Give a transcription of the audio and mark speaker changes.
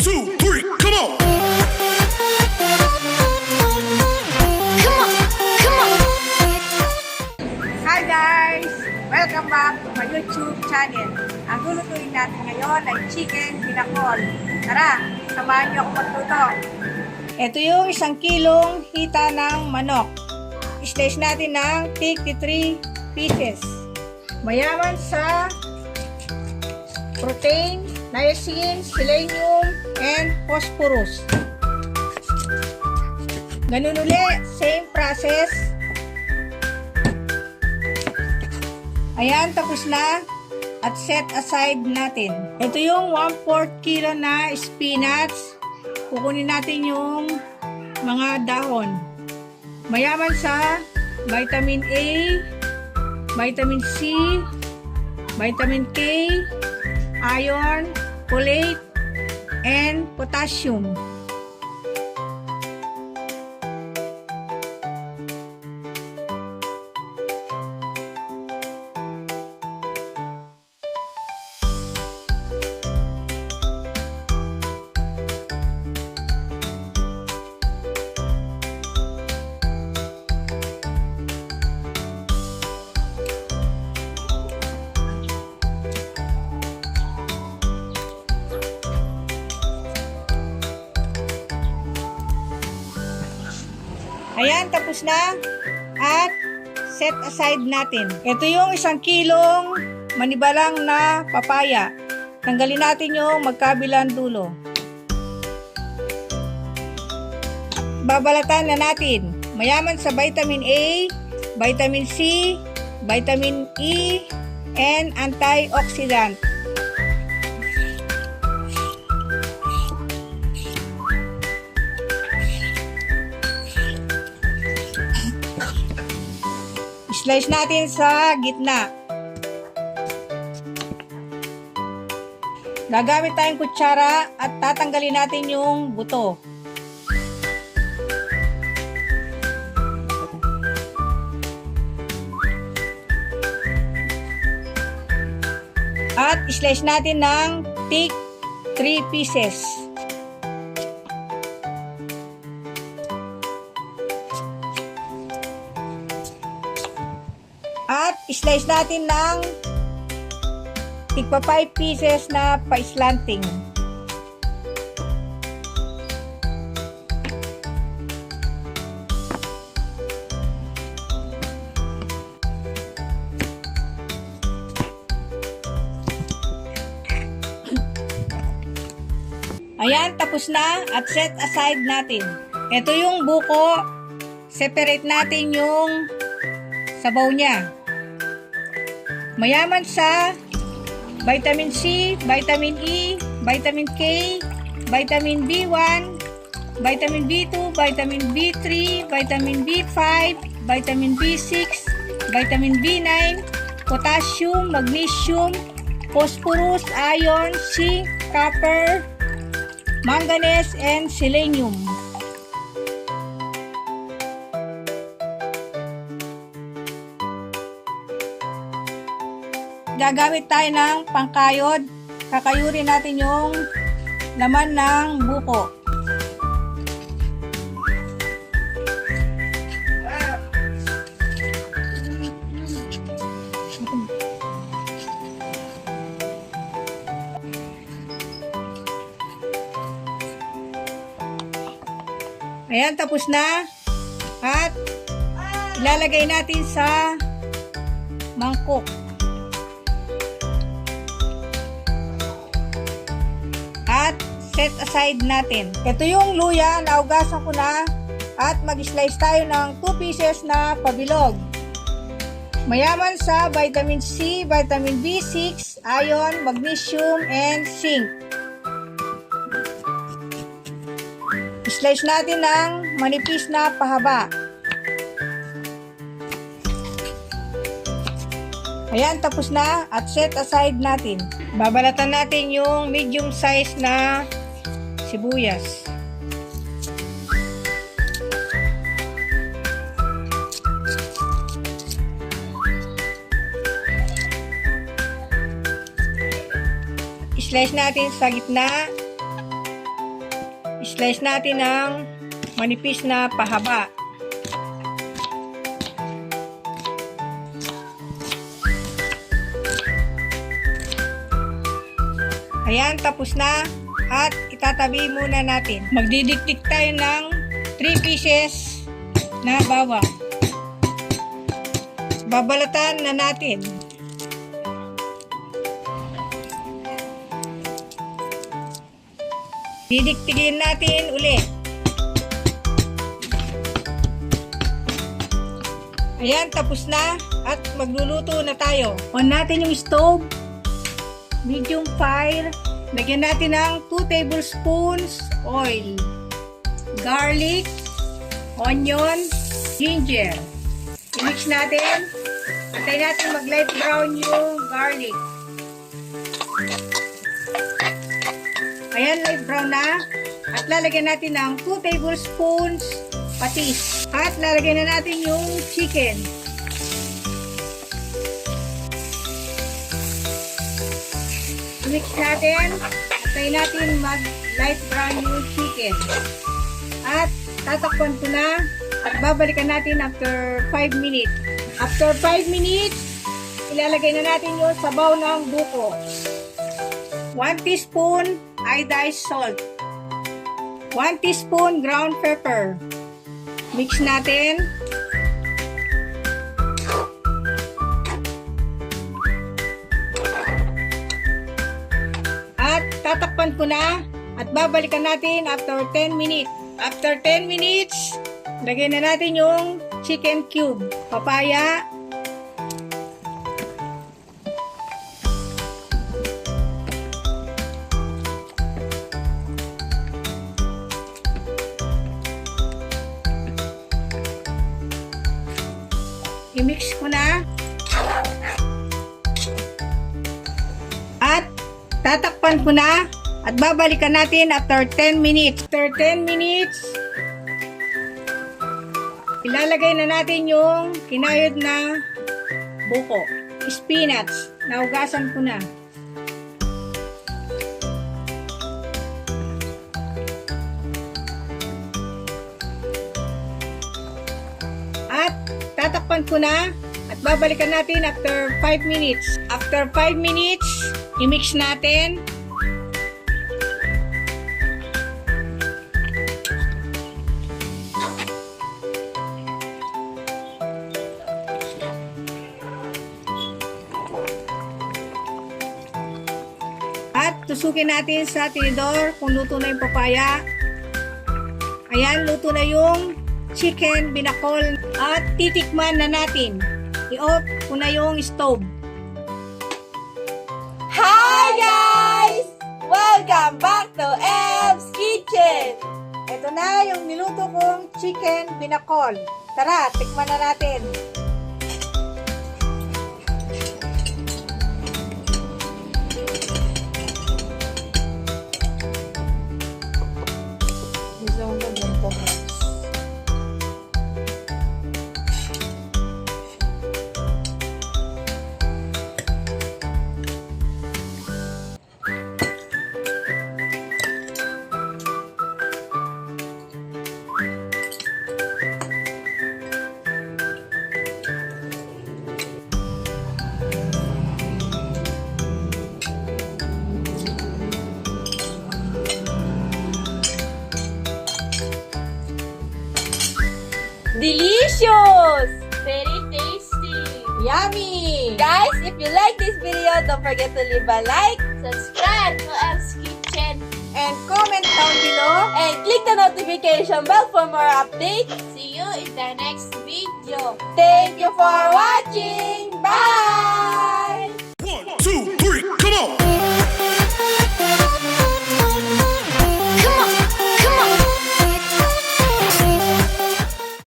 Speaker 1: 2, 3, come on!
Speaker 2: Hi guys! Welcome back to my YouTube channel. Ang lulutuin natin ngayon ay chicken pinakol. Tara, samahan niyo ako magluto. Ito yung 1 kilong hita ng manok. Slice natin ng 33 pieces. Mayaman sa protein, niacin, selenium, and phosphorus. Ganun ulit, same process. Ayan, tapos na. At set aside natin. Ito yung 1/4 kilo na spinach. Kukunin natin yung mga dahon. Mayaman sa vitamin A, vitamin C, vitamin K, iron, folate, and potassium. Ayan, tapos na. At set aside natin. Ito yung 1 kilong manibalang na papaya. Tanggalin natin yung magkabilang dulo. Babalatan na natin. Mayaman sa vitamin A, vitamin C, vitamin E, and antioxidant. Slice natin sa gitna. Gagamit tayong kutsara at tatanggalin natin yung buto. At slice natin ng thick 3 pieces. At slice natin ng tigpa 5 pieces na pa-slanting. Ayan, tapos na at set aside natin. Ito yung buko. Separate natin yung sabaw niya. Mayaman sa vitamin C, vitamin E, vitamin K, vitamin B1, vitamin B2, vitamin B3, vitamin B5, vitamin B6, vitamin B9, potassium, magnesium, phosphorus, iron, zinc, copper, manganese, and selenium. Gagamit tayo ng pangkayod. Kakayurin natin yung laman ng buko. Ayan, tapos na. At ilalagay natin sa mangkok. At set aside natin. Ito yung luya, naugasan ko na. At mag-slice tayo ng 2 pieces na pabilog. Mayaman sa vitamin C, vitamin B6, iron, magnesium, and zinc. Slice natin ng manipis na pahaba. Ayan, tapos na at set aside natin. Babalatan natin yung medium size na sibuyas. Slice natin sa gitna slice natin ng manipis na pahaba. Ayan, tapos na. At itatabi muna natin. Magdidikdik tayo ng 3 pieces na bawang. Babalatan na natin. Didiktigin natin ulit. Ayan, tapos na. At magluluto na tayo. On natin yung stove. Medium fire. Lagyan natin ng 2 tablespoons oil. Garlic, onion, ginger. I-mix natin. Antayin natin mag-light brown yung garlic. Ayan, light brown na. At lalagyan natin ng 2 tablespoons patis. At lalagyan na natin yung chicken. Mix natin. Antayin natin mag-light brown yung chicken. At tatakpan ko na. At babalikan natin after 5 minutes. After 5 minutes, ilalagay na natin yung sabaw ng buko. 1 teaspoon iodized salt. 1 teaspoon ground pepper. Mix natin. At tatakpan ko na. At babalikan natin after 10 minutes. After 10 minutes, lagyan na natin yung chicken cube, papaya, i-mix ko na. At tatakpan ko na. At babalikan natin after 10 minutes. After 10 minutes, ilalagay na natin yung kinayod na buko. Spinach. Naugasan ko na. At tatakpan ko na. At babalikan natin after 5 minutes. After 5 minutes, i-mix natin. At tusukin natin sa tinidor kung luto na yung papaya. Ayan, luto na yung chicken binakol. At titikman na natin. I-off ko na yung stove.
Speaker 1: Hi guys! Welcome back to Ev's Kitchen!
Speaker 2: Ito na yung niluto kong chicken binakol. Tara, tikman na natin.
Speaker 1: Delicious! Very tasty!
Speaker 2: Yummy!
Speaker 1: Guys, if you like this video, don't forget to leave a like, subscribe to Ev's Kitchen,
Speaker 2: And comment down below.
Speaker 1: and click the notification bell for more updates. See you in the next video. Thank you for watching! Bye!